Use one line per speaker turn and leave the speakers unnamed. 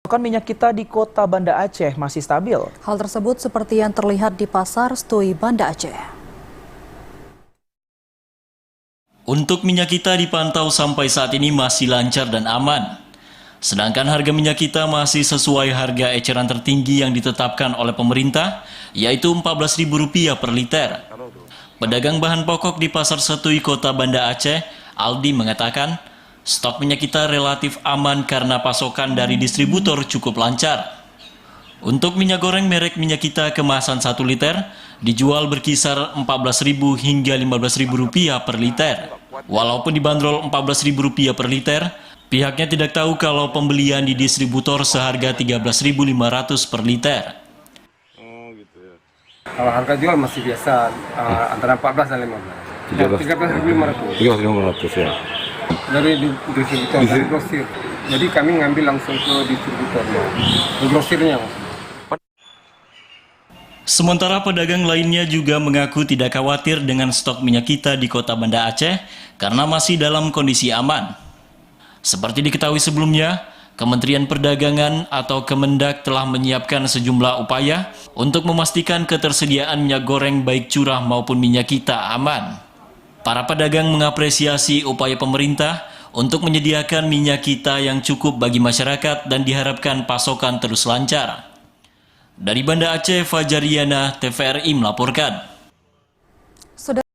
Pasokan minyak kita di kota Banda Aceh masih stabil.
Hal tersebut seperti yang terlihat di Pasar Stui Banda Aceh.
Untuk minyak kita dipantau sampai saat ini masih lancar dan aman. Sedangkan harga minyak kita masih sesuai harga eceran tertinggi yang ditetapkan oleh pemerintah, yaitu Rp14.000 per liter. Pedagang bahan pokok di Pasar Setui Kota Banda Aceh, Aldi mengatakan, stok minyak kita relatif aman karena pasokan dari distributor cukup lancar. Untuk minyak goreng merek minyak kita kemasan 1 liter dijual berkisar Rp14.000 hingga Rp15.000 per liter. Walaupun dibanderol Rp14.000 per liter, pihaknya tidak tahu kalau pembelian di distributor seharga Rp13.500 per liter.
Kalau harga jual masih biasa, antara 14 dan 15. 13.500.
13.500 ya.
Dari distributor, dari grosir. Jadi kami ngambil langsung ke distributornya, ke grosirnya.
Sementara pedagang lainnya juga mengaku tidak khawatir dengan stok minyak kita di kota Banda Aceh karena masih dalam kondisi aman. Seperti diketahui sebelumnya, Kementerian Perdagangan atau Kemendak telah menyiapkan sejumlah upaya untuk memastikan ketersediaan minyak goreng baik curah maupun minyak kita aman. Para pedagang mengapresiasi upaya pemerintah untuk menyediakan minyak kita yang cukup bagi masyarakat dan diharapkan pasokan terus lancar. Dari Banda Aceh, Fajariana, TVRI melaporkan.